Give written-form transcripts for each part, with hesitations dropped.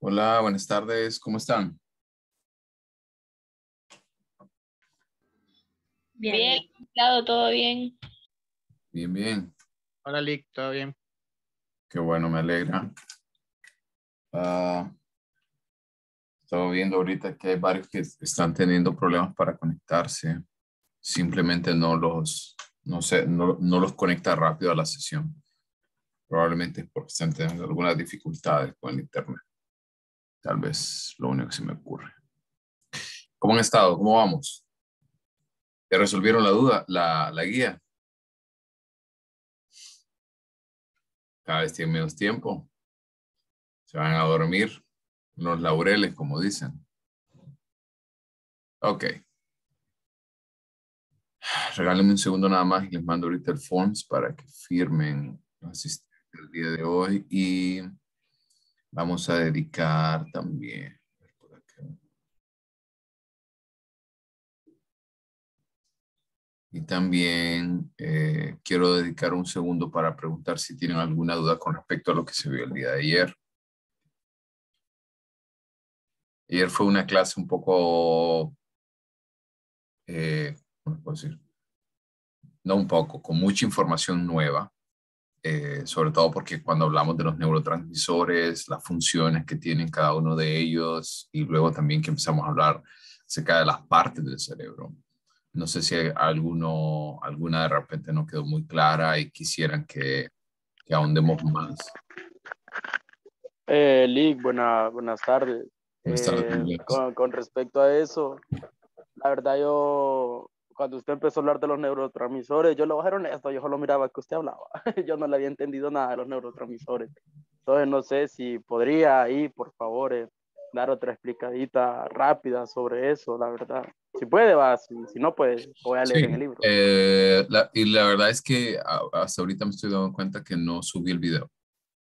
Hola, buenas tardes, ¿cómo están? Bien, claro, todo bien. Bien, bien, Hola, Lick, ¿todo bien? qué bueno, me alegra. Ah, Estaba viendo ahorita que hay varios que están teniendo problemas para conectarse. Simplemente no sé, no los conecta rápido a la sesión. Probablemente es porque están teniendo algunas dificultades con el internet. Tal vez lo único que se me ocurre. ¿Cómo han estado? ¿Cómo vamos? ¿Ya resolvieron la duda, la guía? Cada vez tienen menos tiempo. Se van a dormir en los laureles, como dicen. Ok. Regálenme un segundo nada más y les mando ahorita el forms para que firmen los asistentes del día de hoy y vamos a dedicar también. Por acá. Y también quiero dedicar un segundo para preguntar si tienen alguna duda con respecto a lo que se vio el día de ayer. Ayer fue una clase un poco, ¿cómo puedo decir? No un poco, con mucha información nueva. Sobre todo porque cuando hablamos de los neurotransmisores, las funciones que tienen cada uno de ellos y luego también que empezamos a hablar acerca de las partes del cerebro. No sé si alguna de repente no quedó muy clara y quisieran que ahondemos más. Lick, buenas tardes. Buenas tardes, Andrés. Con respecto a eso, la verdad cuando usted empezó a hablar de los neurotransmisores, yo lo voy a ser honesto, yo solo miraba que usted hablaba. Yo no le había entendido nada de los neurotransmisores. Entonces no sé si podría ahí, por favor, dar otra explicadita rápida sobre eso, la verdad. Si puede, va, si no, pues voy a leer en el libro. Y la verdad es que hasta ahorita me estoy dando cuenta que no subí el video.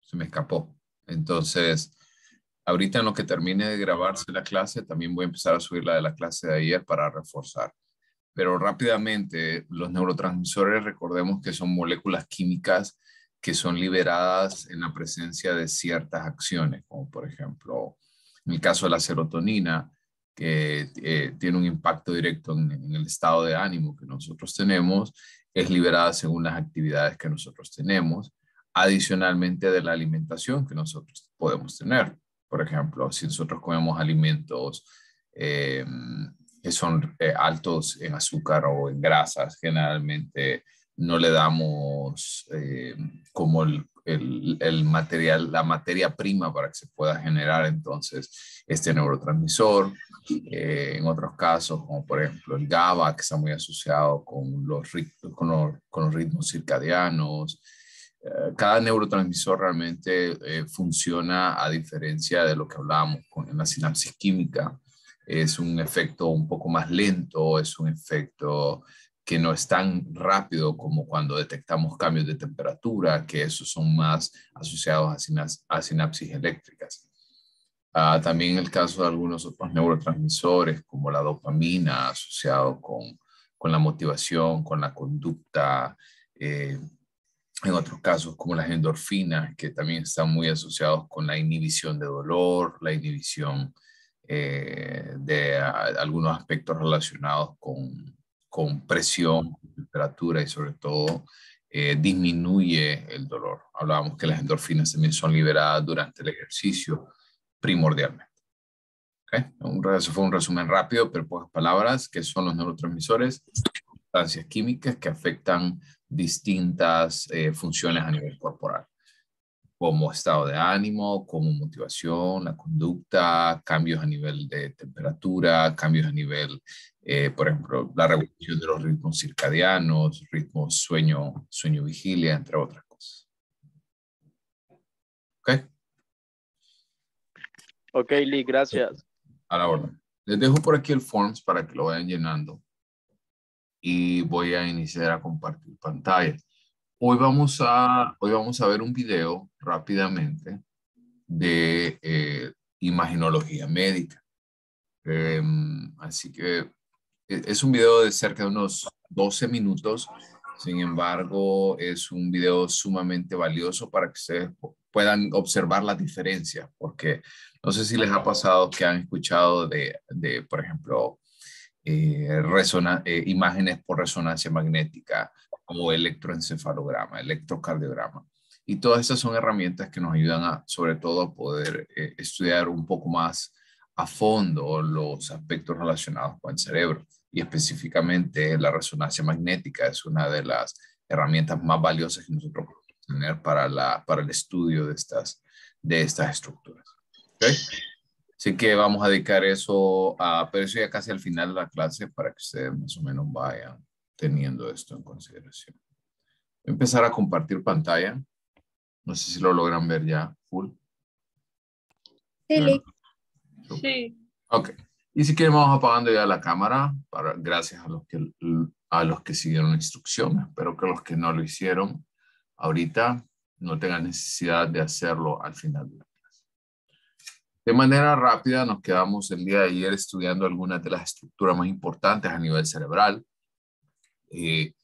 Se me escapó. Entonces, ahorita en lo que termine de grabarse la clase, también voy a empezar a subir la de la clase de ayer para reforzar. Pero rápidamente, los neurotransmisores, recordemos que son moléculas químicas que son liberadas en la presencia de ciertas acciones, como por ejemplo, en el caso de la serotonina, que tiene un impacto directo en el estado de ánimo que nosotros tenemos, es liberada según las actividades que nosotros tenemos, adicionalmente de la alimentación que nosotros podemos tener. Por ejemplo, si nosotros comemos alimentos que son altos en azúcar o en grasas, generalmente no le damos como el material, la materia prima para que se pueda generar entonces este neurotransmisor. En otros casos, como por ejemplo el GABA, que está muy asociado con con los ritmos circadianos. Cada neurotransmisor realmente funciona a diferencia de lo que hablábamos en la sinapsis química. Es un efecto un poco más lento, es un efecto que no es tan rápido como cuando detectamos cambios de temperatura, que esos son más asociados a sinapsis eléctricas. También el caso de algunos otros neurotransmisores, como la dopamina, asociado con la motivación, con la conducta. En otros casos, como las endorfinas, que también están muy asociados con la inhibición de dolor, la inhibición de algunos aspectos relacionados con presión, temperatura y sobre todo disminuye el dolor. Hablábamos que las endorfinas también son liberadas durante el ejercicio primordialmente. ¿Okay? Eso fue un resumen rápido, pero pocas palabras, que son los neurotransmisores, sustancias químicas que afectan distintas funciones a nivel corporal, como estado de ánimo, como motivación, la conducta, cambios a nivel de temperatura, cambios a nivel, por ejemplo, la regulación de los ritmos circadianos, ritmos sueño-vigilia, entre otras cosas. ¿Ok? Ok, Lee, gracias. A la orden. Les dejo por aquí el forms para que lo vayan llenando y voy a iniciar a compartir pantalla. Hoy vamos a ver un video rápidamente de imaginología médica. Así que es un video de cerca de unos 12 minutos. Sin embargo, es un video sumamente valioso para que ustedes puedan observar las diferencias, porque no sé si les ha pasado que han escuchado por ejemplo, imágenes por resonancia magnética o electroencefalograma, electrocardiograma. Y todas estas son herramientas que nos ayudan a, sobre todo, a poder estudiar un poco más a fondo los aspectos relacionados con el cerebro. Y específicamente la resonancia magnética es una de las herramientas más valiosas que nosotros podemos tener para el estudio de estas estructuras. ¿Okay? Así que vamos a dedicar eso pero eso ya casi al final de la clase para que ustedes más o menos vayan teniendo esto en consideración. Voy a empezar a compartir pantalla. No sé si lo logran ver ya, full. Sí. Super. Sí. Ok. Y si quieren vamos apagando ya la cámara, gracias a los que siguieron la instrucción. Espero que los que no lo hicieron ahorita no tengan necesidad de hacerlo al final de la clase. De manera rápida nos quedamos el día de ayer estudiando algunas de las estructuras más importantes a nivel cerebral. Que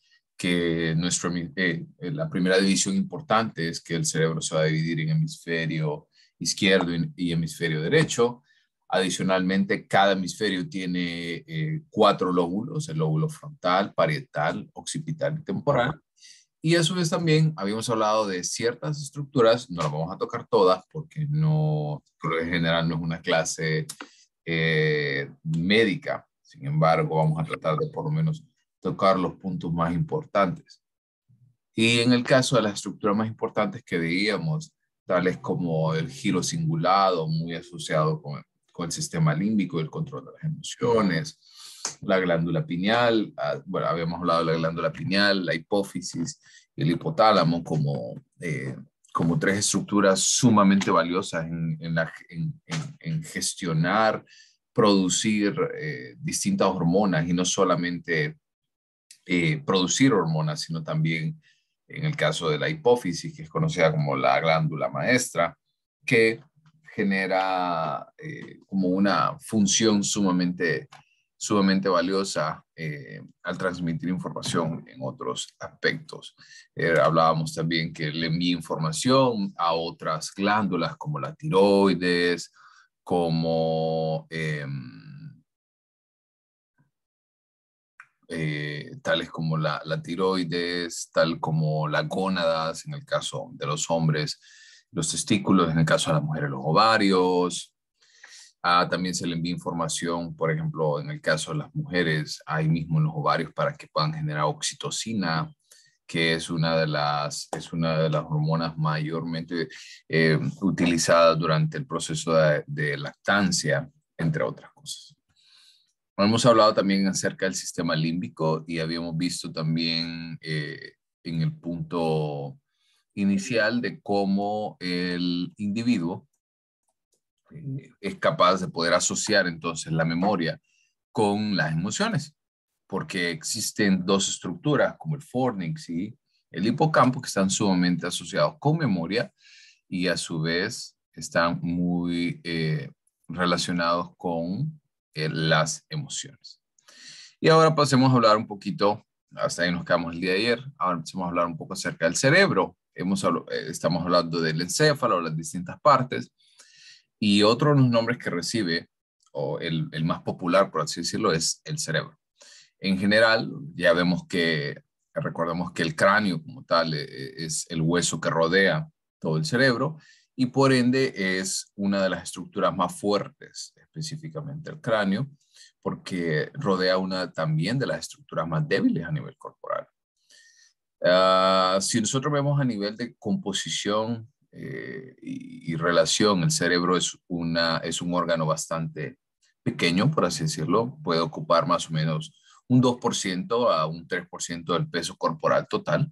la primera división importante es que el cerebro se va a dividir en hemisferio izquierdo y hemisferio derecho. Adicionalmente, cada hemisferio tiene 4 lóbulos, el lóbulo frontal, parietal, occipital y temporal. Y a su vez también habíamos hablado de ciertas estructuras, no las vamos a tocar todas porque no, por lo general no es una clase médica. Sin embargo, vamos a tratar de por lo menos tocar los puntos más importantes. Y en el caso de las estructuras más importantes que veíamos, tales como el giro cingulado, muy asociado con el sistema límbico y el control de las emociones, la glándula pineal, bueno, habíamos hablado de la glándula pineal, la hipófisis y el hipotálamo como 3 estructuras sumamente valiosas en gestionar, producir distintas hormonas y no solamente producir hormonas, sino también en el caso de la hipófisis, que es conocida como la glándula maestra, que genera como una función sumamente valiosa al transmitir información en otros aspectos. Hablábamos también que le envía información a otras glándulas como la tiroides, como tales como la tiroides, tal como las gónadas en el caso de los hombres, los testículos en el caso de las mujeres, los ovarios. También se le envía información, por ejemplo, en el caso de las mujeres, ahí mismo en los ovarios para que puedan generar oxitocina, que es una de las hormonas mayormente utilizadas durante el proceso de lactancia, entre otras cosas. Hemos hablado también acerca del sistema límbico y habíamos visto también en el punto inicial de cómo el individuo es capaz de poder asociar entonces la memoria con las emociones, porque existen 2 estructuras como el fornix y el hipocampo que están sumamente asociados con memoria y a su vez están muy relacionados con las emociones. Y ahora pasemos a hablar un poquito, hasta ahí nos quedamos el día de ayer, ahora empecemos a hablar un poco acerca del cerebro. Estamos hablando del encéfalo, las distintas partes, y otro de los nombres que recibe, o el más popular, por así decirlo, es el cerebro. En general, ya recordemos que el cráneo como tal es el hueso que rodea todo el cerebro, y por ende es una de las estructuras más fuertes, específicamente el cráneo, porque rodea una también de las estructuras más débiles a nivel corporal. Si nosotros vemos a nivel de composición y relación, el cerebro es un órgano bastante pequeño, por así decirlo. Puede ocupar más o menos un 2% a un 3% del peso corporal total.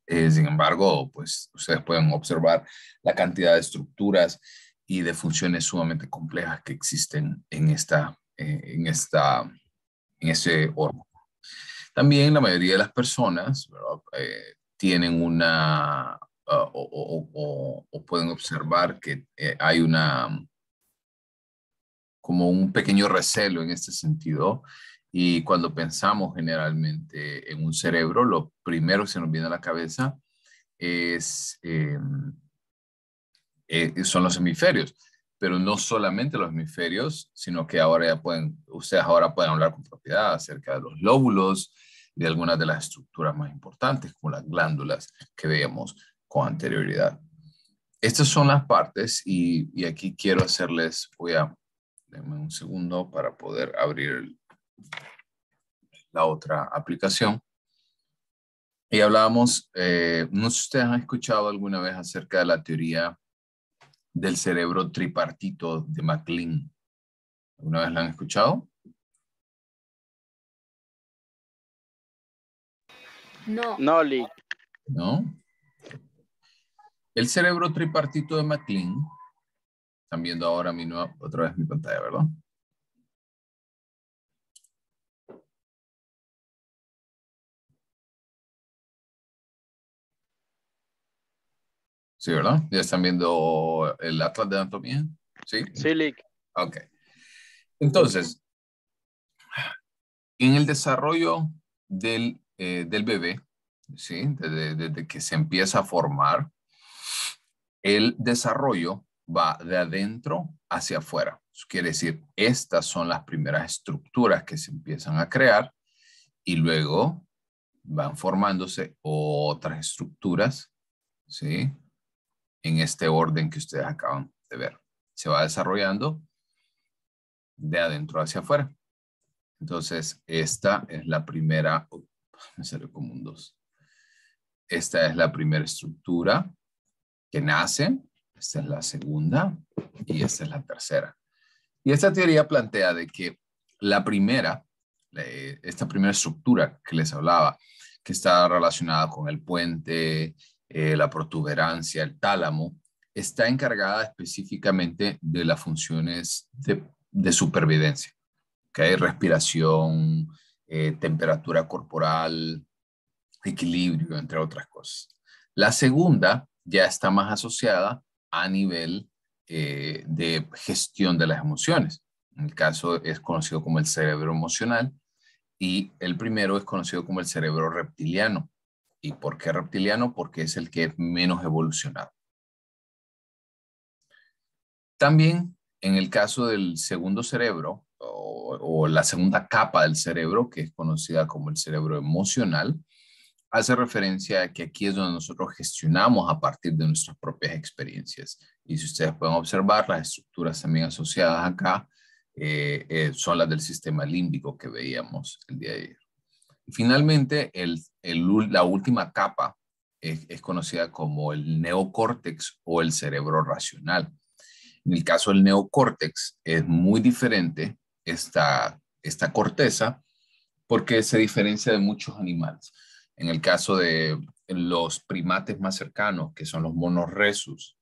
Sin embargo, pues ustedes pueden observar la cantidad de estructuras y de funciones sumamente complejas que existen en ese órgano. También la mayoría de las personas, tienen o pueden observar que hay como un pequeño recelo en este sentido. Y cuando pensamos generalmente en un cerebro, lo primero que se nos viene a la cabeza es son los hemisferios. Pero no solamente los hemisferios, sino que ahora ya ustedes ahora pueden hablar con propiedad acerca de los lóbulos y de algunas de las estructuras más importantes, como las glándulas que veíamos con anterioridad. Estas son las partes y aquí quiero hacerles, denme un segundo para poder abrir la otra aplicación. Y hablábamos, no sé si ustedes han escuchado alguna vez acerca de la teoría del cerebro tripartito de MacLean. ¿Alguna vez la han escuchado? No. No, Lick. ¿No? El cerebro tripartito de MacLean, están viendo ahora otra vez mi pantalla, ¿verdad? Sí, ¿verdad? ¿Ya están viendo el atlas de anatomía? Sí. Sí, Lick. Ok. Entonces, en el desarrollo del bebé, ¿sí? Desde que se empieza a formar, el desarrollo va de adentro hacia afuera. Eso quiere decir, estas son las primeras estructuras que se empiezan a crear y luego van formándose otras estructuras, ¿sí? En este orden que ustedes acaban de ver. Se va desarrollando de adentro hacia afuera. Entonces, esta es la primera, me salió como un 2. Esta es la primera estructura que nace, esta es la segunda y esta es la tercera. Y esta teoría plantea de que la primera, esta primera estructura que les hablaba, que está relacionada con el puente, la protuberancia, el tálamo, está encargada específicamente de las funciones de supervivencia. ¿Okay? Respiración, temperatura corporal, equilibrio, entre otras cosas. La segunda ya está más asociada a nivel de gestión de las emociones. En el caso es conocido como el cerebro emocional y el primero es conocido como el cerebro reptiliano. ¿Y por qué reptiliano? Porque es el que es menos evolucionado. También en el caso del segundo cerebro o la segunda capa del cerebro, que es conocida como el cerebro emocional, hace referencia a que aquí es donde nosotros gestionamos a partir de nuestras propias experiencias. Y si ustedes pueden observar, las estructuras también asociadas acá son las del sistema límbico que veíamos el día de ayer. Y finalmente, la última capa es conocida como el neocórtex o el cerebro racional. En el caso del neocórtex es muy diferente esta corteza porque se diferencia de muchos animales. En el caso de los primates más cercanos, que son los monos rhesus,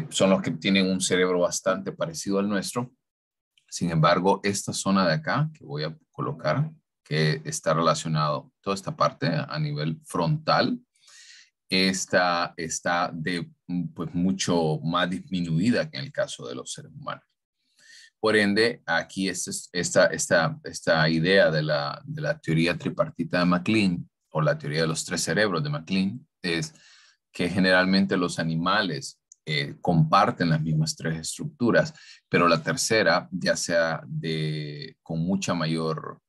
son los que tienen un cerebro bastante parecido al nuestro. Sin embargo, esta zona de acá, que voy a colocar, que está relacionado, toda esta parte a nivel frontal, está pues, mucho más disminuida que en el caso de los seres humanos. Por ende, aquí esta idea de la teoría tripartita de MacLean o la teoría de los tres cerebros de MacLean es que generalmente los animales comparten las mismas tres estructuras, pero la tercera ya sea con mucha mayor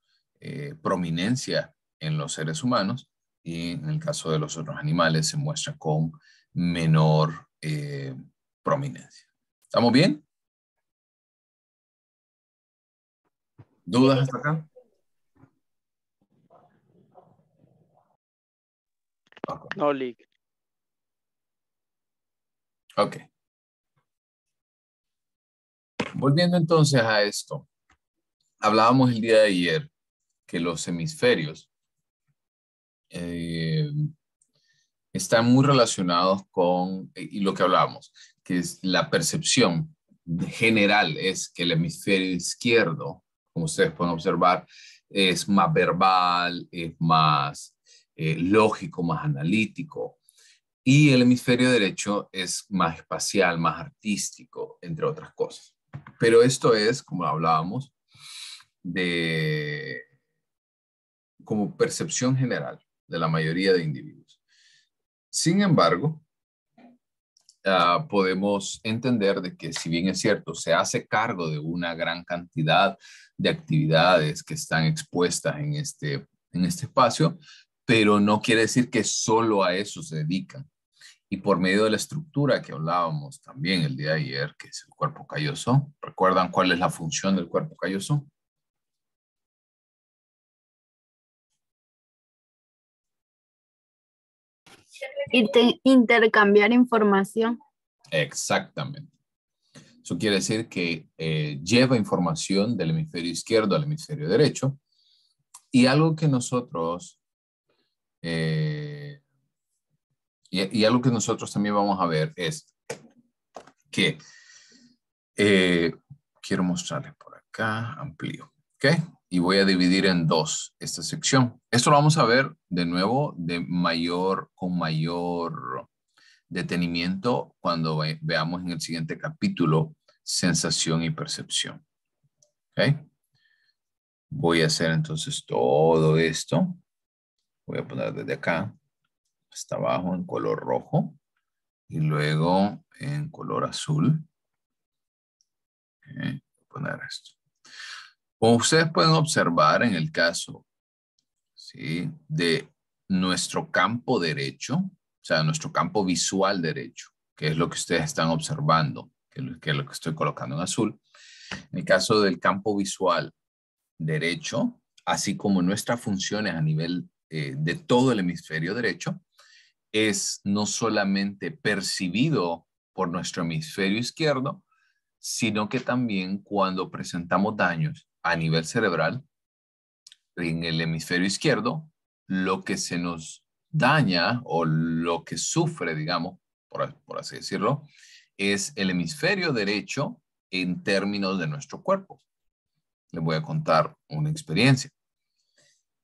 prominencia en los seres humanos y en el caso de los otros animales se muestra con menor prominencia. ¿Estamos bien? ¿Dudas hasta acá? No, Lick. Ok. Volviendo entonces a esto. Hablábamos el día de ayer que los hemisferios están muy relacionados con, y lo que hablábamos, que es la percepción general, es que el hemisferio izquierdo, como ustedes pueden observar, es más verbal, es más lógico, más analítico. Y el hemisferio derecho es más espacial, más artístico, entre otras cosas. Pero esto es, como hablábamos, como percepción general de la mayoría de individuos. Sin embargo, podemos entender de que si bien es cierto, se hace cargo de una gran cantidad de actividades que están expuestas en este espacio, pero no quiere decir que solo a eso se dedican. Y por medio de la estructura que hablábamos también el día de ayer, que es el cuerpo calloso, ¿recuerdan cuál es la función del cuerpo calloso? Intercambiar información. Exactamente. Eso quiere decir que lleva información del hemisferio izquierdo al hemisferio derecho. Y algo que nosotros, y algo que nosotros también vamos a ver es que quiero mostrarles por acá, amplío, ¿ok? Y voy a dividir en dos esta sección. Esto lo vamos a ver de nuevo con mayor detenimiento cuando veamos en el siguiente capítulo sensación y percepción, ¿ok? Voy a hacer entonces todo esto. Voy a poner desde acá hasta abajo en color rojo y luego en color azul. Voy a poner esto. Como ustedes pueden observar en el caso, ¿sí?, de nuestro campo derecho, o sea, nuestro campo visual derecho, que es lo que ustedes están observando, que es lo que estoy colocando en azul. En el caso del campo visual derecho, así como nuestras funciones a nivel de todo el hemisferio derecho, es no solamente percibido por nuestro hemisferio izquierdo, sino que también cuando presentamos daños a nivel cerebral, en el hemisferio izquierdo, lo que se nos daña o lo que sufre, digamos, por así decirlo, es el hemisferio derecho en términos de nuestro cuerpo. Les voy a contar una experiencia.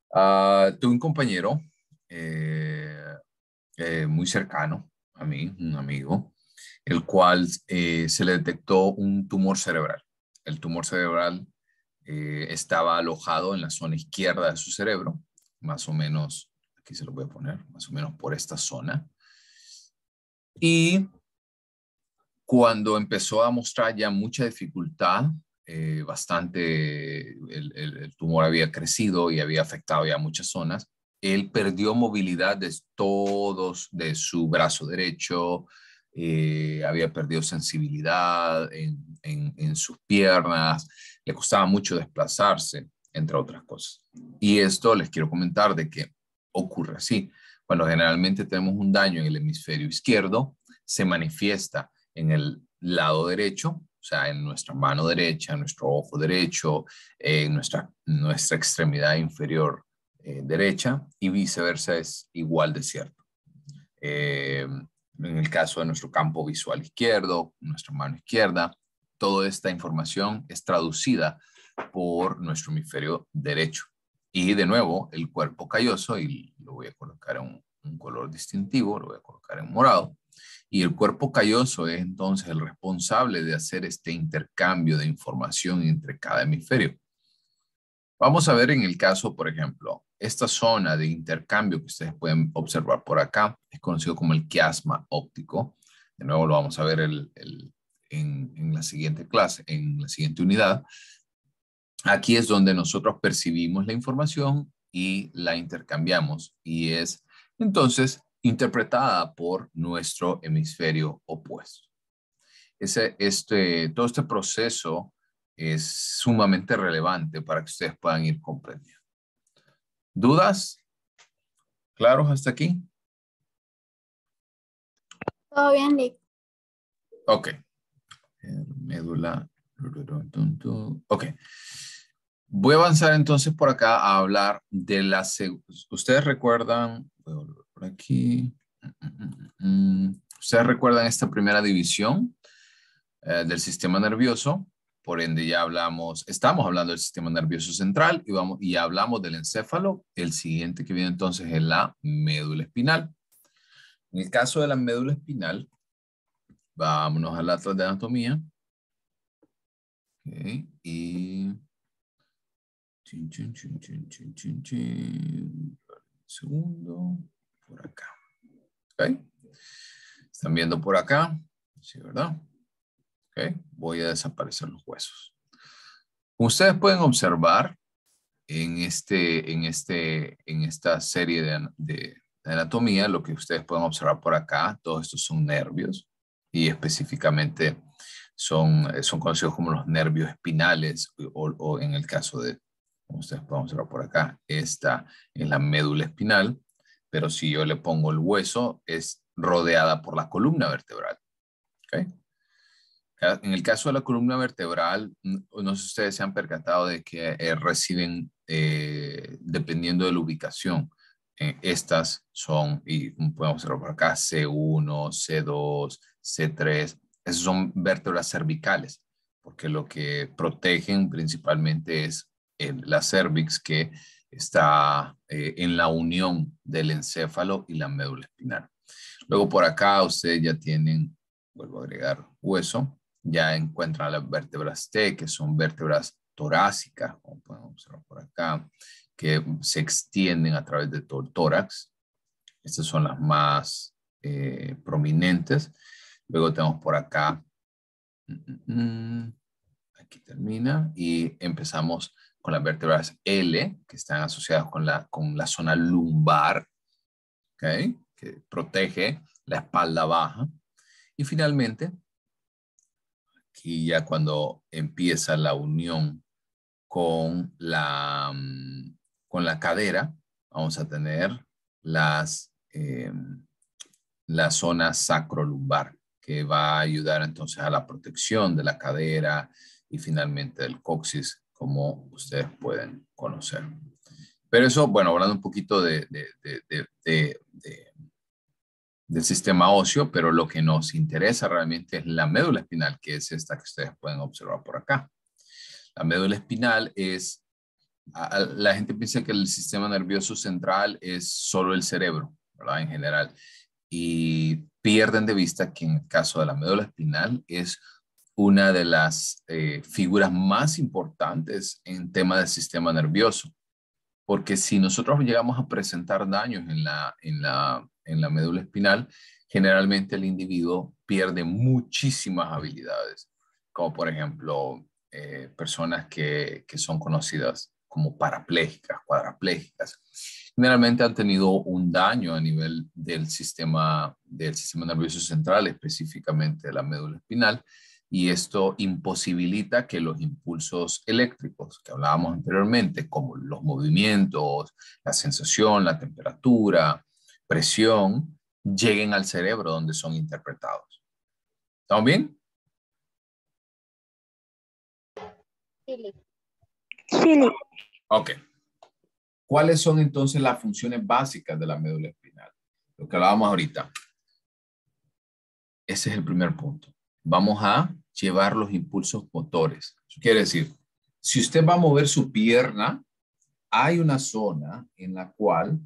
Tuve un compañero muy cercano a mí, un amigo, el cual se le detectó un tumor cerebral. El tumor cerebral estaba alojado en la zona izquierda de su cerebro, más o menos, aquí se lo voy a poner, más o menos por esta zona. Y cuando empezó a mostrar ya mucha dificultad, el tumor había crecido y había afectado ya muchas zonas, él perdió movilidad de todos, de su brazo derecho, había perdido sensibilidad en sus piernas, le costaba mucho desplazarse, entre otras cosas. Y esto les quiero comentar de que ocurre así. Cuando generalmente tenemos un daño en el hemisferio izquierdo, se manifiesta en el lado derecho, o sea, en nuestra mano derecha, en nuestro ojo derecho, en nuestra extremidad inferior derecha, y viceversa es igual de cierto. En el caso de nuestro campo visual izquierdo, nuestra mano izquierda, toda esta información es traducida por nuestro hemisferio derecho. Y de nuevo, el cuerpo calloso, y lo voy a colocar en un color distintivo, lo voy a colocar en morado. Y el cuerpo calloso es entonces el responsable de hacer este intercambio de información entre cada hemisferio. Vamos a ver en el caso, por ejemplo, esta zona de intercambio que ustedes pueden observar por acá es conocido como el quiasma óptico. De nuevo lo vamos a ver en la siguiente clase, en la siguiente unidad. Aquí es donde nosotros percibimos la información y la intercambiamos y es entonces interpretada por nuestro hemisferio opuesto. Todo este proceso es sumamente relevante para que ustedes puedan ir comprendiendo. ¿Dudas? ¿Claros hasta aquí? Todo bien, Lick. Ok. Médula. Ok. Voy a avanzar entonces por acá a hablar de ustedes recuerdan, voy a volver por aquí. Ustedes recuerdan esta primera división del sistema nervioso. Por ende ya estamos hablando del sistema nervioso central y hablamos del encéfalo. El siguiente que viene entonces es la médula espinal. En el caso de la médula espinal, vámonos al atlas de anatomía. Okay. Y segundo, por acá. Okay. Esta es ¿Están viendo por acá? Sí, ¿verdad? Ok, voy a desaparecer los huesos. Como ustedes pueden observar en esta serie de anatomía, lo que ustedes pueden observar por acá, todos estos son nervios y específicamente son conocidos como los nervios espinales o en el caso de, como ustedes pueden observar por acá, esta es la médula espinal, pero si yo le pongo el hueso es rodeada por la columna vertebral. ¿Okay? En el caso de la columna vertebral, no sé si ustedes se han percatado de que reciben, dependiendo de la ubicación, estas son, y podemos observar por acá, C1, C2, C3, esas son vértebras cervicales, porque lo que protegen principalmente es la cervix que está en la unión del encéfalo y la médula espinal. Luego por acá ustedes ya tienen, vuelvo a agregar hueso, ya encuentran las vértebras T, que son vértebras torácicas, como podemos observar por acá, que se extienden a través de todo el tórax. Estas son las más prominentes. Luego tenemos por acá, aquí termina, y empezamos con las vértebras L, que están asociadas con la zona lumbar, ¿okay? Que protege la espalda baja. Y finalmente, aquí ya cuando empieza la unión con la cadera, vamos a tener la zona sacrolumbar, que va a ayudar entonces a la protección de la cadera y finalmente del coxis, como ustedes pueden conocer. Pero eso, bueno, hablando un poquito del sistema óseo, pero lo que nos interesa realmente es la médula espinal, que es esta que ustedes pueden observar por acá. La médula espinal es, la gente piensa que el sistema nervioso central es solo el cerebro, ¿verdad? En general. Y pierden de vista que en el caso de la médula espinal es una de las figuras más importantes en tema del sistema nervioso. Porque si nosotros llegamos a presentar daños en la médula espinal, generalmente el individuo pierde muchísimas habilidades, como por ejemplo personas que son conocidas como parapléjicas, cuadraplégicas. Generalmente han tenido un daño a nivel del sistema nervioso central, específicamente de la médula espinal, y esto imposibilita que los impulsos eléctricos que hablábamos anteriormente, como los movimientos, la sensación, la temperatura, presión, lleguen al cerebro donde son interpretados. ¿Estamos bien? Sí. Ok. ¿Cuáles son entonces las funciones básicas de la médula espinal? Lo que hablábamos ahorita. Ese es el primer punto. Vamos a llevar los impulsos motores. Eso quiere decir, si usted va a mover su pierna, hay una zona en la cual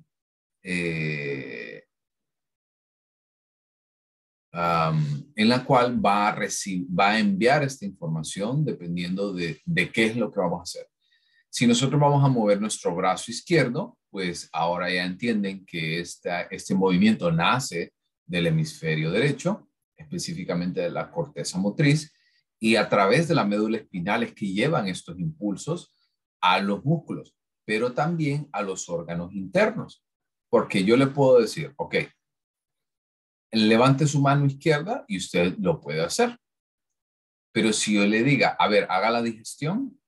va a enviar esta información dependiendo de qué es lo que vamos a hacer. Si nosotros vamos a mover nuestro brazo izquierdo, pues ahora ya entienden que este movimiento nace del hemisferio derecho, específicamente de la corteza motriz, y a través de la médula espinal es que llevan estos impulsos a los músculos, pero también a los órganos internos. Porque yo le puedo decir, ok, levante su mano izquierda y usted lo puede hacer. Pero si yo le diga, a ver, haga la digestión,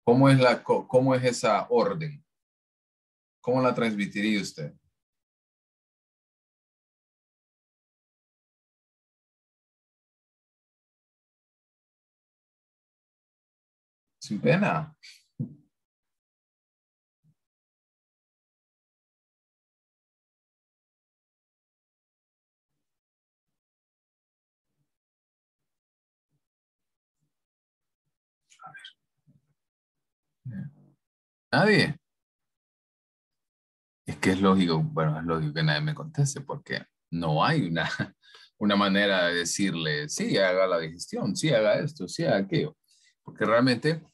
¿cómo es esa orden? ¿Cómo la transmitiría usted? Sin pena. A ver. Nadie. Es que es lógico, bueno, es lógico que nadie me conteste porque no hay una manera de decirle, sí, haga la digestión, sí, haga esto, sí, haga aquello. Porque realmente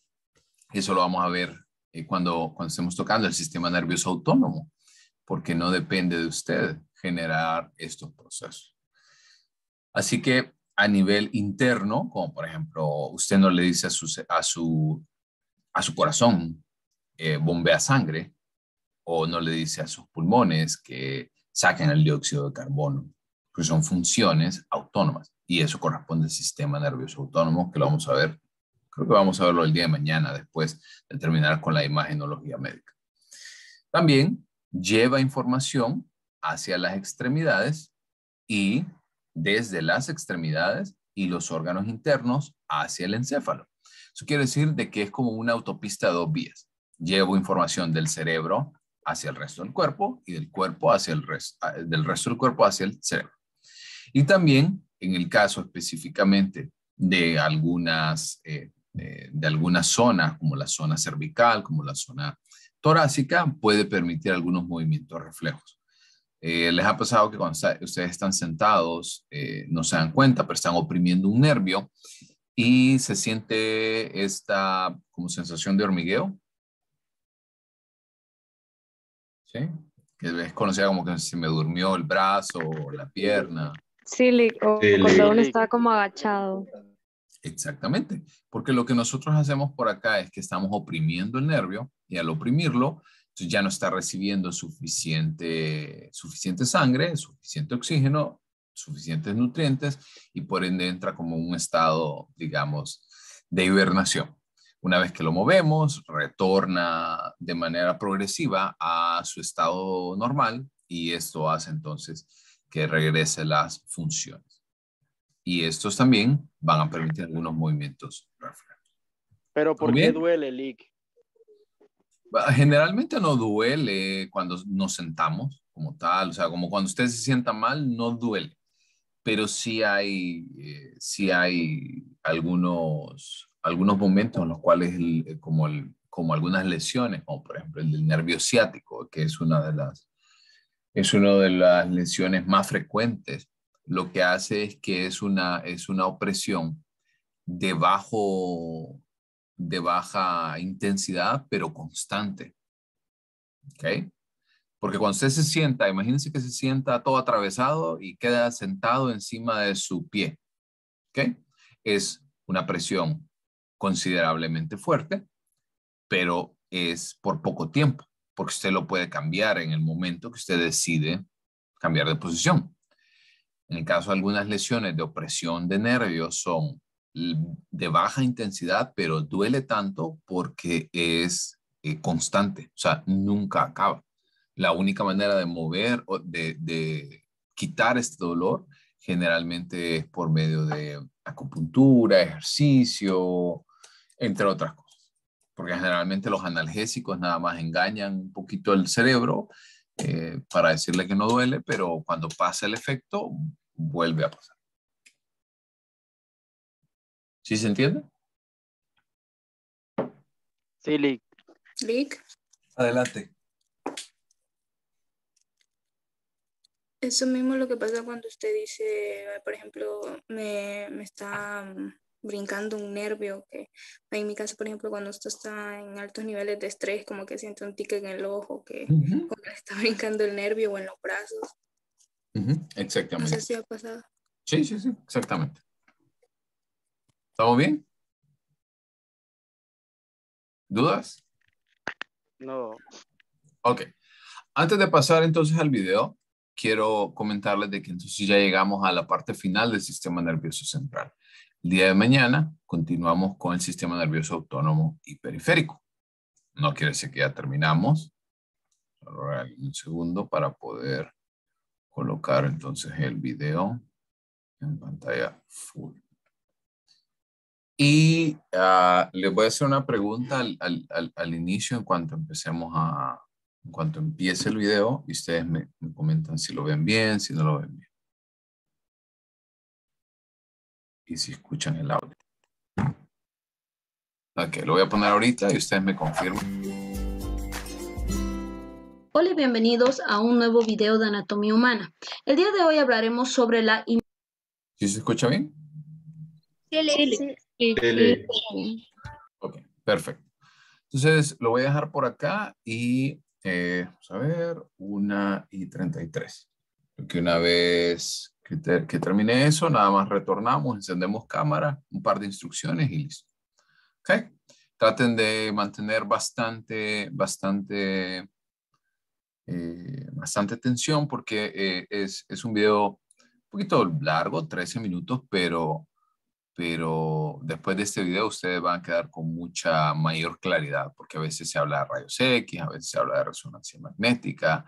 eso lo vamos a ver cuando estemos tocando el sistema nervioso autónomo, porque no depende de usted. generar estos procesos. Así que a nivel interno, como por ejemplo, usted no le dice a su corazón, bombea sangre, o no le dice a sus pulmones que saquen el dióxido de carbono, que son funciones autónomas. Y eso corresponde al sistema nervioso autónomo, que lo vamos a ver, creo que vamos a verlo el día de mañana, después de terminar con la imagenología médica. También lleva información hacia las extremidades y desde las extremidades y los órganos internos hacia el encéfalo. Eso quiere decir de que es como una autopista de dos vías. Llevo información del cerebro hacia el resto del cuerpo y del cuerpo hacia del resto del cuerpo hacia el cerebro. Y también, en el caso específicamente de algunas zonas, como la zona cervical, como la zona torácica, puede permitir algunos movimientos reflejos. Les ha pasado que cuando ustedes están sentados, no se dan cuenta, pero están oprimiendo un nervio y se siente esta como sensación de hormigueo. ¿Sí? Que es conocida como que se me durmió el brazo o la pierna. Sí, o cuando uno está como agachado. Exactamente, porque lo que nosotros hacemos por acá es que estamos oprimiendo el nervio y al oprimirlo, entonces ya no está recibiendo suficiente sangre, suficiente oxígeno, suficientes nutrientes y por ende entra como un estado, digamos, de hibernación. Una vez que lo movemos, retorna de manera progresiva a su estado normal y esto hace entonces que regrese las funciones. Y estos también van a permitir algunos movimientos reflejos. Pero ¿por qué duele, Lick? Generalmente no duele cuando nos sentamos como tal, o sea, como cuando usted se sienta mal, no duele. Pero sí hay algunos momentos en los cuales, como algunas lesiones, como por ejemplo el del nervio ciático, que es una de las lesiones más frecuentes. Lo que hace es que es una opresión de baja intensidad, pero constante. ¿Ok? Porque cuando usted se sienta, imagínense que se sienta todo atravesado y queda sentado encima de su pie. ¿Ok? Es una presión considerablemente fuerte, pero es por poco tiempo, porque usted lo puede cambiar en el momento que usted decide cambiar de posición. En el caso de algunas lesiones de opresión de nervios son de baja intensidad, pero duele tanto porque es constante, o sea, nunca acaba. La única manera de mover o de quitar este dolor generalmente es por medio de acupuntura, ejercicio, entre otras cosas. Porque generalmente los analgésicos nada más engañan un poquito el cerebro para decirle que no duele, pero cuando pasa el efecto, vuelve a pasar. ¿Sí se entiende? Sí, Lick. Lick, Adelante. eso mismo es lo que pasa cuando usted dice, por ejemplo, me está brincando un nervio, que en mi caso, por ejemplo, cuando usted está en altos niveles de estrés, como que siente un tique en el ojo, que como que le está brincando el nervio o en los brazos. Exactamente. No sé si ha pasado. Sí, exactamente. ¿Estamos bien? ¿Dudas? No. Ok. Antes de pasar entonces al video, quiero comentarles de que entonces ya llegamos a la parte final del sistema nervioso central. El día de mañana continuamos con el sistema nervioso autónomo y periférico. No quiere decir que ya terminamos. Solo un segundo para poder colocar entonces el video en pantalla full. Y les voy a hacer una pregunta al inicio en cuanto empiece el video y ustedes me comentan si lo ven bien, si no lo ven bien. Y si escuchan el audio. Ok, lo voy a poner ahorita y ustedes me confirman. Hola y bienvenidos a un nuevo video de anatomía humana. El día de hoy hablaremos sobre la... ¿Sí se escucha bien? Sí. Ok, perfecto. Entonces lo voy a dejar por acá y vamos a ver, 1:33. Que una vez que termine eso, nada más retornamos, encendemos cámara, un par de instrucciones y listo. ¿Ok? Traten de mantener bastante atención porque es un video un poquito largo, 13 minutos, pero después de este video ustedes van a quedar con mucha mayor claridad porque a veces se habla de rayos X, a veces se habla de resonancia magnética.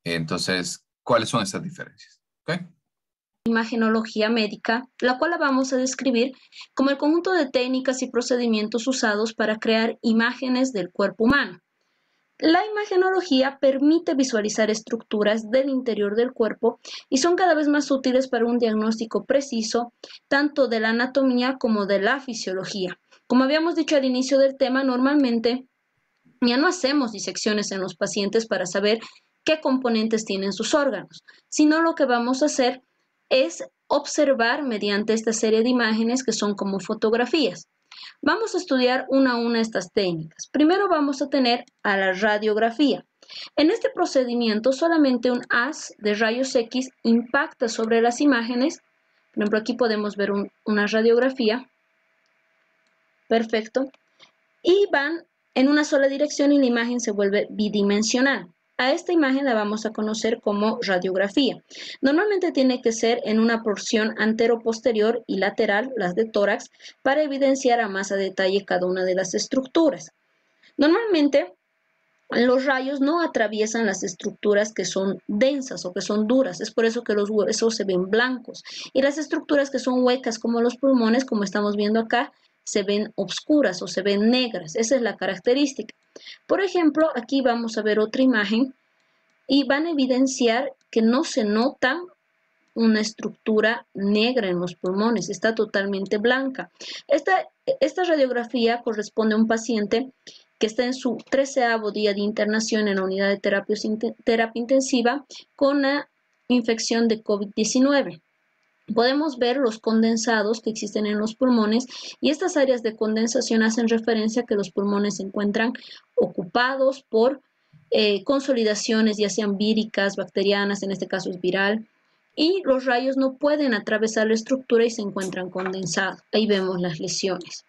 Entonces, ¿cuáles son esas diferencias? ¿Ok? Imagenología médica, la cual la vamos a describir como el conjunto de técnicas y procedimientos usados para crear imágenes del cuerpo humano. La imagenología permite visualizar estructuras del interior del cuerpo y son cada vez más útiles para un diagnóstico preciso tanto de la anatomía como de la fisiología. Como habíamos dicho al inicio del tema, normalmente ya no hacemos disecciones en los pacientes para saber qué componentes tienen sus órganos, sino lo que vamos a hacer es observar mediante esta serie de imágenes que son como fotografías. Vamos a estudiar una a una estas técnicas. Primero vamos a tener a la radiografía. En este procedimiento solamente un haz de rayos X impacta sobre las imágenes. Por ejemplo, aquí podemos ver una radiografía. Perfecto. Y van en una sola dirección y la imagen se vuelve bidimensional. A esta imagen la vamos a conocer como radiografía. Normalmente tiene que ser en una porción antero-posterior y lateral, las de tórax, para evidenciar a más a detalle cada una de las estructuras. Normalmente los rayos no atraviesan las estructuras que son densas o que son duras, es por eso que los huesos se ven blancos. Y las estructuras que son huecas como los pulmones, como estamos viendo acá, se ven oscuras o se ven negras. Esa es la característica. Por ejemplo, aquí vamos a ver otra imagen y van a evidenciar que no se nota una estructura negra en los pulmones, está totalmente blanca. Esta radiografía corresponde a un paciente que está en su 13º día de internación en la unidad de terapia intensiva con una infección de COVID-19. Podemos ver los condensados que existen en los pulmones y estas áreas de condensación hacen referencia a que los pulmones se encuentran ocupados por consolidaciones, ya sean víricas, bacterianas, en este caso es viral, y los rayos no pueden atravesar la estructura y se encuentran condensados. Ahí vemos las lesiones.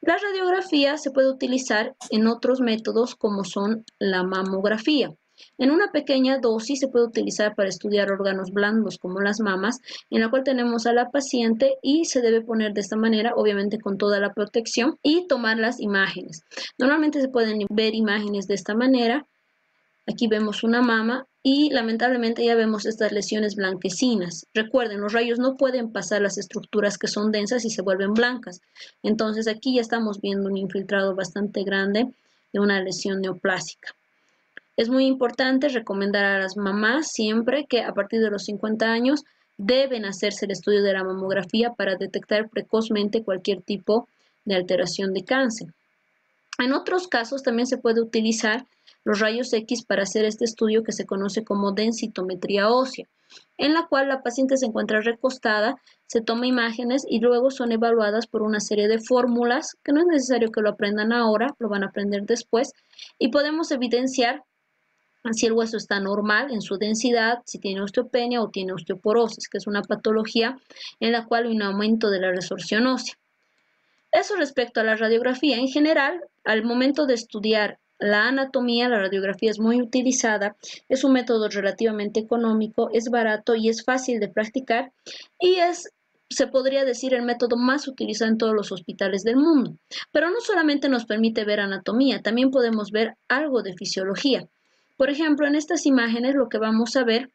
La radiografía se puede utilizar en otros métodos como son la mamografía. En una pequeña dosis se puede utilizar para estudiar órganos blandos como las mamas, en la cual tenemos a la paciente y se debe poner de esta manera, obviamente con toda la protección, y tomar las imágenes. Normalmente se pueden ver imágenes de esta manera. Aquí vemos una mama y lamentablemente ya vemos estas lesiones blanquecinas. Recuerden, los rayos no pueden pasar las estructuras que son densas y se vuelven blancas. Entonces aquí ya estamos viendo un infiltrado bastante grande de una lesión neoplásica. Es muy importante recomendar a las mamás siempre que a partir de los 50 años deben hacerse el estudio de la mamografía para detectar precozmente cualquier tipo de alteración de cáncer. En otros casos también se puede utilizar los rayos X para hacer este estudio que se conoce como densitometría ósea, en la cual la paciente se encuentra recostada, se toma imágenes y luego son evaluadas por una serie de fórmulas que no es necesario que lo aprendan ahora, lo van a aprender después, y podemos evidenciar si el hueso está normal en su densidad, si tiene osteopenia o tiene osteoporosis, que es una patología en la cual hay un aumento de la resorción ósea. Eso respecto a la radiografía. En general, al momento de estudiar la anatomía, la radiografía es muy utilizada, es un método relativamente económico, es barato y es fácil de practicar y se podría decir, el método más utilizado en todos los hospitales del mundo. Pero no solamente nos permite ver anatomía, también podemos ver algo de fisiología. Por ejemplo, en estas imágenes lo que vamos a ver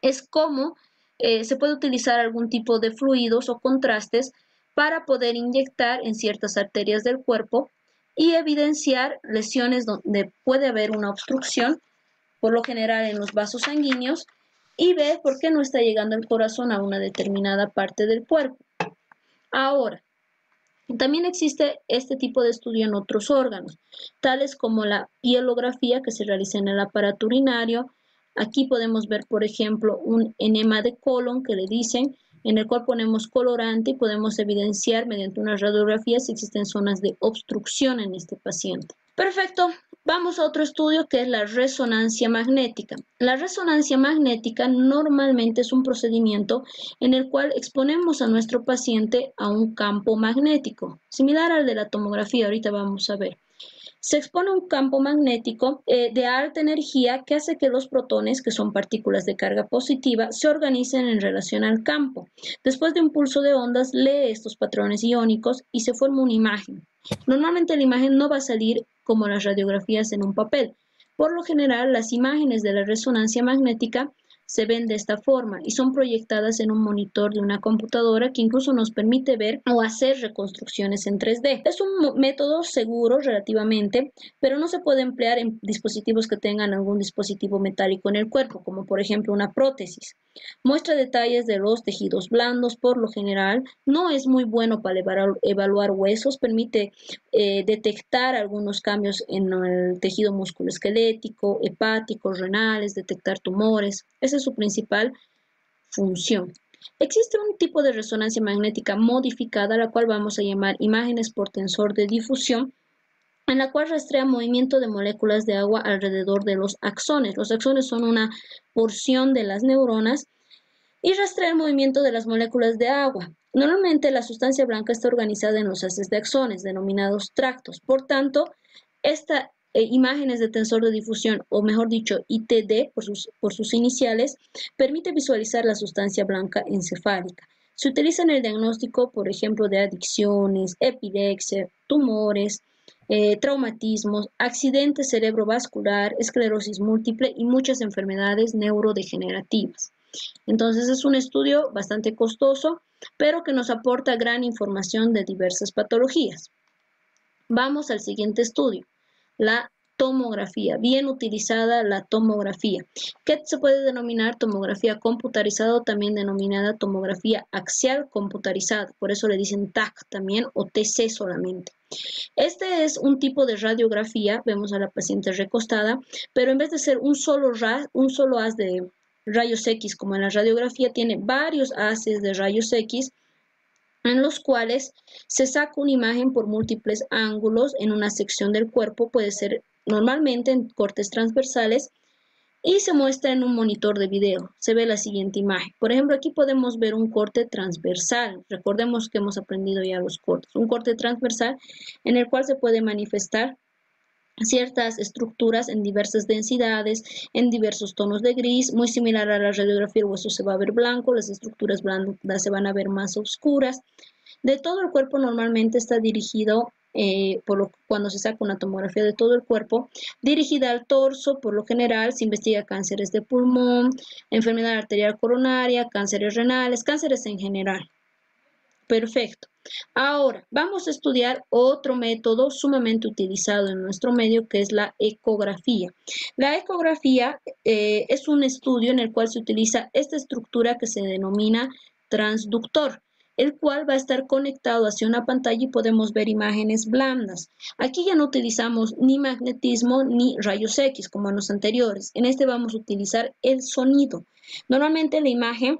es cómo se puede utilizar algún tipo de fluidos o contrastes para poder inyectar en ciertas arterias del cuerpo y evidenciar lesiones donde puede haber una obstrucción, por lo general en los vasos sanguíneos, y ver por qué no está llegando el corazón a una determinada parte del cuerpo. Ahora, también existe este tipo de estudio en otros órganos, tales como la pielografía que se realiza en el aparato urinario. Aquí podemos ver, por ejemplo, un enema de colon que le dicen, en el cual ponemos colorante y podemos evidenciar mediante una radiografía si existen zonas de obstrucción en este paciente. Perfecto. Vamos a otro estudio que es la resonancia magnética. La resonancia magnética normalmente es un procedimiento en el cual exponemos a nuestro paciente a un campo magnético, similar al de la tomografía, ahorita vamos a ver. Se expone un campo magnético de alta energía que hace que los protones, que son partículas de carga positiva, se organicen en relación al campo. Después de un pulso de ondas, lee estos patrones iónicos y se forma una imagen. Normalmente la imagen no va a salir como las radiografías en un papel. Por lo general, las imágenes de la resonancia magnética se ven de esta forma y son proyectadas en un monitor de una computadora que incluso nos permite ver o hacer reconstrucciones en 3D. Es un método seguro relativamente, pero no se puede emplear en dispositivos que tengan algún dispositivo metálico en el cuerpo, como por ejemplo una prótesis. Muestra detalles de los tejidos blandos, por lo general. No es muy bueno para evaluar huesos, permite detectar algunos cambios en el tejido musculoesquelético, hepático, renales, detectar tumores. Esa es su principal función. Existe un tipo de resonancia magnética modificada, la cual vamos a llamar imágenes por tensor de difusión, en la cual rastrea movimiento de moléculas de agua alrededor de los axones. Los axones son una porción de las neuronas y rastrea el movimiento de las moléculas de agua. Normalmente la sustancia blanca está organizada en los haces de axones, denominados tractos. Por tanto, esta imágenes de tensor de difusión, o mejor dicho, ITD por sus iniciales, permite visualizar la sustancia blanca encefálica. Se utiliza en el diagnóstico, por ejemplo, de adicciones, epilepsia, tumores, traumatismos, accidente cerebrovascular, esclerosis múltiple y muchas enfermedades neurodegenerativas. Entonces es un estudio bastante costoso, pero que nos aporta gran información de diversas patologías. Vamos al siguiente estudio, la tomografía. Bien utilizada la tomografía, que se puede denominar tomografía computarizada o también denominada tomografía axial computarizada. Por eso le dicen TAC también o TC solamente. Este es un tipo de radiografía. Vemos a la paciente recostada, pero en vez de ser un solo haz de rayos X como en la radiografía, tiene varios haces de rayos X en los cuales se saca una imagen por múltiples ángulos en una sección del cuerpo, puede ser normalmente en cortes transversales, y se muestra en un monitor de video. Se ve la siguiente imagen. Por ejemplo, aquí podemos ver un corte transversal. Recordemos que hemos aprendido ya los cortes. Un corte transversal en el cual se puede manifestar ciertas estructuras en diversas densidades, en diversos tonos de gris, muy similar a la radiografía. El hueso se va a ver blanco, las estructuras blandas se van a ver más oscuras. De todo el cuerpo normalmente está dirigido, cuando se saca una tomografía de todo el cuerpo, dirigida al torso. Por lo general se investiga cánceres de pulmón, enfermedad arterial coronaria, cánceres renales, cánceres en general. Perfecto. Ahora vamos a estudiar otro método sumamente utilizado en nuestro medio, que es la ecografía. La ecografía es un estudio en el cual se utiliza esta estructura que se denomina transductor, el cual va a estar conectado hacia una pantalla y podemos ver imágenes blandas. Aquí ya no utilizamos ni magnetismo ni rayos X como en los anteriores. En este vamos a utilizar el sonido. Normalmente la imagen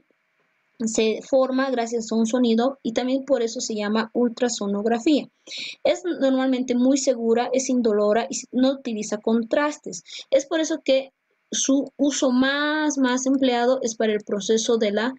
se forma gracias a un sonido y también por eso se llama ultrasonografía. Es normalmente muy segura, es indolora y no utiliza contrastes. Es por eso que su uso más empleado es para el proceso de la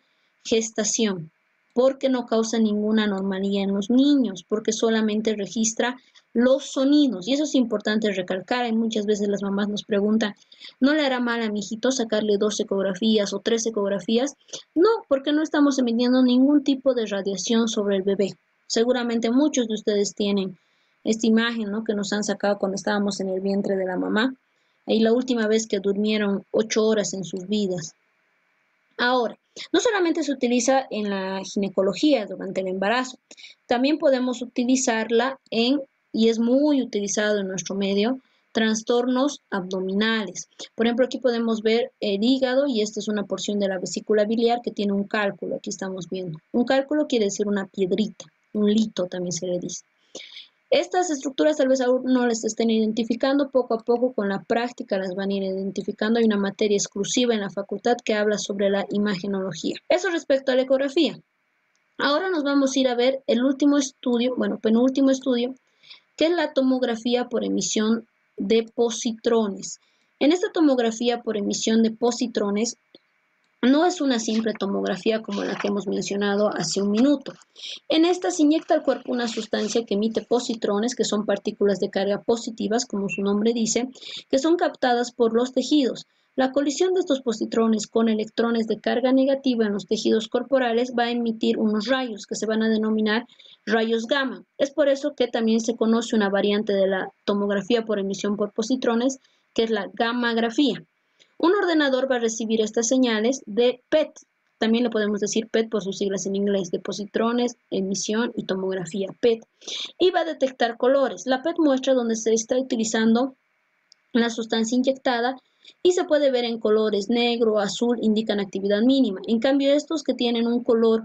gestación, porque no causa ninguna anomalía en los niños, porque solamente registra los sonidos. Y eso es importante recalcar. Muchas veces las mamás nos preguntan, ¿no le hará mal a mi hijito sacarle 2 ecografías o 3 ecografías? No, porque no estamos emitiendo ningún tipo de radiación sobre el bebé. Seguramente muchos de ustedes tienen esta imagen, ¿no?, que nos han sacado cuando estábamos en el vientre de la mamá. Ahí la última vez que durmieron 8 horas en sus vidas. Ahora, no solamente se utiliza en la ginecología durante el embarazo, también podemos utilizarla y es muy utilizado en nuestro medio, trastornos abdominales. Por ejemplo, aquí podemos ver el hígado y esta es una porción de la vesícula biliar que tiene un cálculo. Aquí estamos viendo. Un cálculo quiere decir una piedrita, un lito también se le dice. Estas estructuras tal vez aún no las estén identificando, poco a poco con la práctica las van a ir identificando. Hay una materia exclusiva en la facultad que habla sobre la imagenología. Eso respecto a la ecografía. Ahora nos vamos a ir a ver el último estudio, penúltimo estudio, que es la tomografía por emisión de positrones. En esta tomografía por emisión de positrones, no es una simple tomografía como la que hemos mencionado hace un minuto. En esta se inyecta al cuerpo una sustancia que emite positrones, que son partículas de carga positivas, como su nombre dice, que son captadas por los tejidos. La colisión de estos positrones con electrones de carga negativa en los tejidos corporales va a emitir unos rayos que se van a denominar rayos gamma. Es por eso que también se conoce una variante de la tomografía por emisión por positrones, que es la gammagrafía. Un ordenador va a recibir estas señales de PET. También le podemos decir PET por sus siglas en inglés, de positrones, emisión y tomografía, PET. Y va a detectar colores. La PET muestra donde se está utilizando la sustancia inyectada y se puede ver en colores negro, azul, indican actividad mínima. En cambio, estos que tienen un color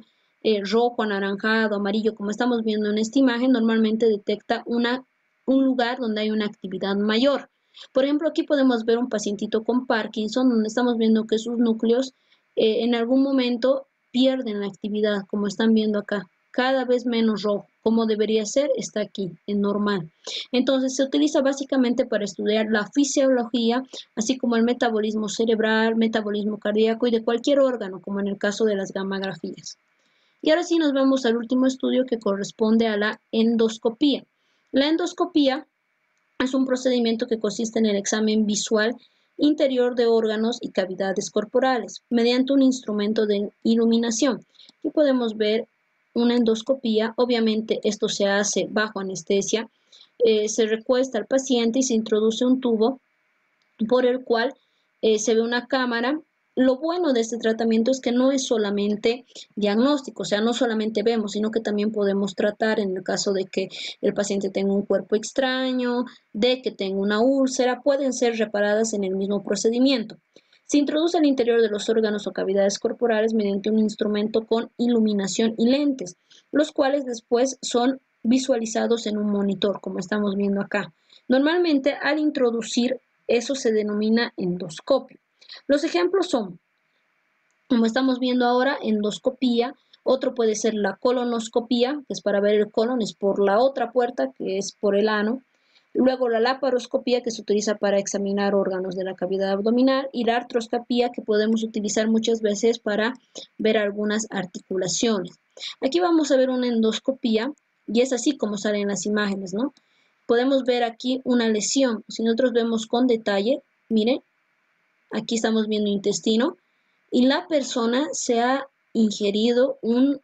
rojo, anaranjado, amarillo, como estamos viendo en esta imagen, normalmente detecta un lugar donde hay una actividad mayor. Por ejemplo, aquí podemos ver un pacientito con Parkinson, donde estamos viendo que sus núcleos en algún momento pierden la actividad, como están viendo acá, cada vez menos rojo. Como debería ser, está aquí, en normal. Entonces, se utiliza básicamente para estudiar la fisiología, así como el metabolismo cerebral, metabolismo cardíaco y de cualquier órgano, como en el caso de las gammagrafías. Y ahora sí nos vamos al último estudio que corresponde a la endoscopía. La endoscopía es un procedimiento que consiste en el examen visual interior de órganos y cavidades corporales mediante un instrumento de iluminación. Aquí podemos ver una endoscopía. Obviamente esto se hace bajo anestesia. Se recuesta al paciente y se introduce un tubo por el cual se ve una cámara. Lo bueno de este tratamiento es que no es solamente diagnóstico, o sea, no solamente vemos, sino que también podemos tratar en el caso de que el paciente tenga un cuerpo extraño, de que tenga una úlcera, pueden ser reparadas en el mismo procedimiento. Se introduce al interior de los órganos o cavidades corporales mediante un instrumento con iluminación y lentes, los cuales después son visualizados en un monitor, como estamos viendo acá. Normalmente, al introducir eso se denomina endoscopio. Los ejemplos son, como estamos viendo ahora, endoscopía. Otro puede ser la colonoscopía, que es para ver el colon, es por la otra puerta, que es por el ano. Luego la laparoscopía, que se utiliza para examinar órganos de la cavidad abdominal, y la artroscopía, que podemos utilizar muchas veces para ver algunas articulaciones. Aquí vamos a ver una endoscopía, y es así como salen las imágenes, ¿no? Podemos ver aquí una lesión. Si nosotros vemos con detalle, miren, aquí estamos viendo intestino, y la persona se ha ingerido un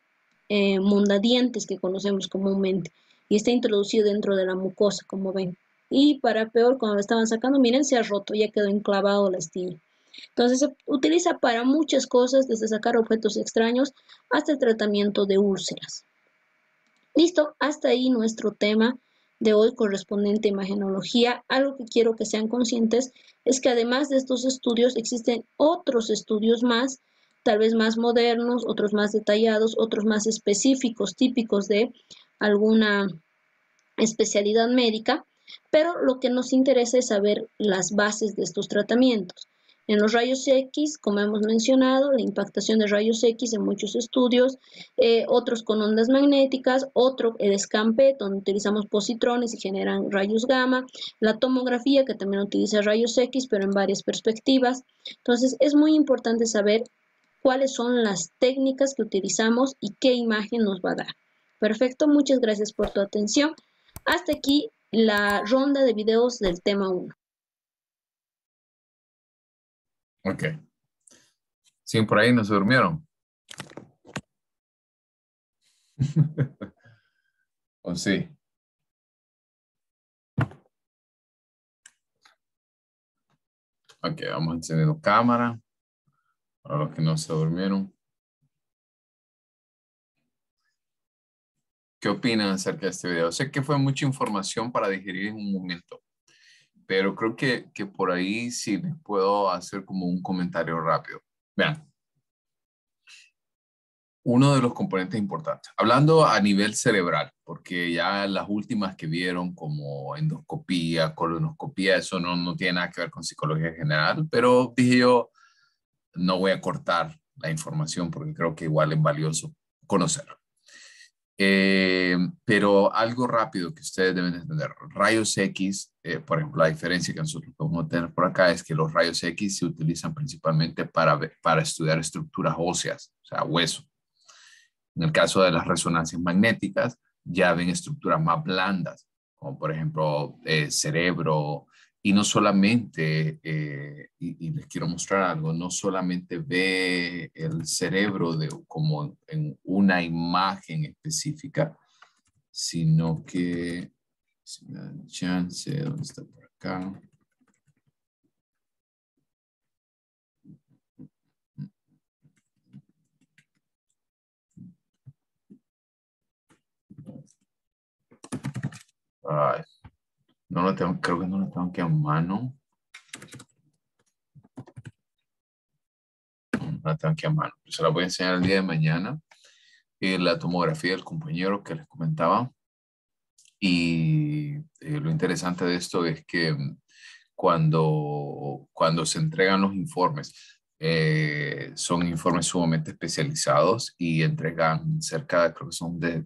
mondadientes que conocemos comúnmente, y está introducido dentro de la mucosa, como ven. Y para peor, cuando lo estaban sacando, miren, se ha roto, ya quedó enclavado la astilla. Entonces se utiliza para muchas cosas, desde sacar objetos extraños hasta el tratamiento de úlceras. Listo, hasta ahí nuestro tema de hoy correspondiente a imagenología. Algo que quiero que sean conscientes es que además de estos estudios existen otros estudios más, tal vez más modernos, otros más detallados, otros más específicos, típicos de alguna especialidad médica, pero lo que nos interesa es saber las bases de estos tratamientos. En los rayos X, como hemos mencionado, la impactación de rayos X en muchos estudios, otros con ondas magnéticas, otro el scan PET, donde utilizamos positrones y generan rayos gamma, la tomografía, que también utiliza rayos X, pero en varias perspectivas. Entonces, es muy importante saber cuáles son las técnicas que utilizamos y qué imagen nos va a dar. Perfecto, muchas gracias por tu atención. Hasta aquí la ronda de videos del tema 1. Ok. Sí, por ahí no se durmieron. ¿O sí? Ok, vamos encendiendo cámara. Para los que no se durmieron. ¿Qué opinan acerca de este video? Sé que fue mucha información para digerir en un momento, pero creo que por ahí sí les puedo hacer como un comentario rápido. Vean, uno de los componentes importantes, hablando a nivel cerebral, porque ya las últimas que vieron como endoscopía, colonoscopía, eso no tiene nada que ver con psicología general, pero dije yo, no voy a cortar la información porque creo que igual es valioso conocerlo. Pero algo rápido que ustedes deben entender, rayos X, por ejemplo, la diferencia que nosotros podemos tener por acá es que los rayos X se utilizan principalmente para estudiar estructuras óseas, o sea, hueso. En el caso de las resonancias magnéticas, ya ven estructuras más blandas, como por ejemplo cerebro, y no solamente, y les quiero mostrar algo, no solamente ve el cerebro como en una imagen específica, sino que, si me dan chance, ¿dónde está por acá? Ay, no lo tengo, creo que no lo tengo aquí a mano. No la tengo aquí a mano. Se la voy a enseñar el día de mañana. La tomografía del compañero que les comentaba. Y lo interesante de esto es que cuando se entregan los informes, son informes sumamente especializados y entregan cerca, creo que son de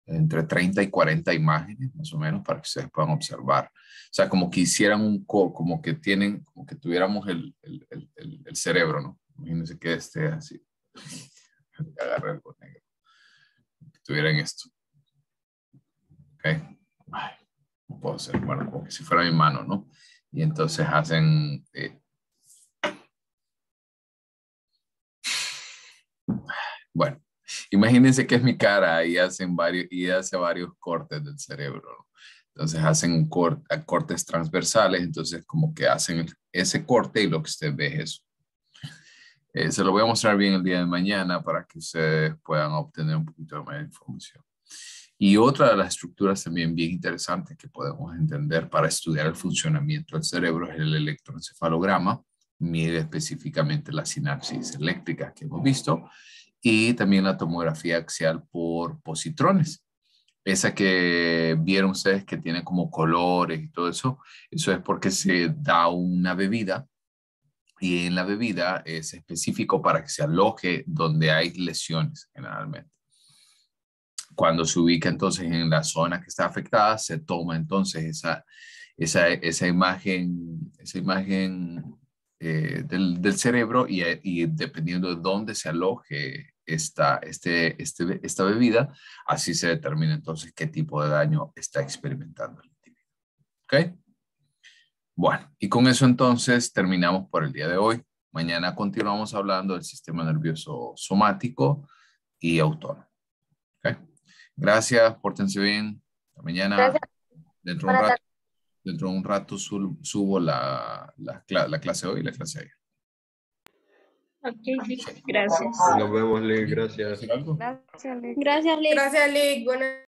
entre 30 y 40 imágenes, más o menos, para que ustedes puedan observar. O sea, como que hicieran como que tuviéramos el cerebro, ¿no? Imagínense que así. Agarré algo negro. Que tuvieran esto. ¿Ok? Ay, no puedo hacer, bueno, como que si fuera mi mano, ¿no? Y entonces hacen... bueno, imagínense que es mi cara y hace varios cortes del cerebro, ¿no? Entonces hacen cortes transversales, entonces como que hacen ese corte y lo que usted ve es eso. Se lo voy a mostrar bien el día de mañana para que ustedes puedan obtener un poquito de más información. Y otra de las estructuras también bien interesantes que podemos entender para estudiar el funcionamiento del cerebro es el electroencefalograma. Mide específicamente la sinapsis eléctrica que hemos visto y también la tomografía axial por positrones. Esa que vieron ustedes que tiene como colores y todo eso, eso es porque se da una bebida y en la bebida es específico para que se aloje donde hay lesiones generalmente. Cuando se ubica entonces en la zona que está afectada, se toma entonces esa imagen del cerebro y dependiendo de dónde se aloje esta bebida, así se determina entonces qué tipo de daño está experimentando el individuo. ¿Ok? Bueno, y con eso entonces terminamos por el día de hoy. Mañana continuamos hablando del sistema nervioso somático y autónomo. ¿Ok? Gracias, pórtense bien. Hasta mañana. Gracias. Dentro de un rato subo la clase hoy y la clase ayer. Ok, Lick, gracias. Nos vemos, Lick, gracias. Gracias, Lick. Gracias, Lick. Gracias, Lick. Buenas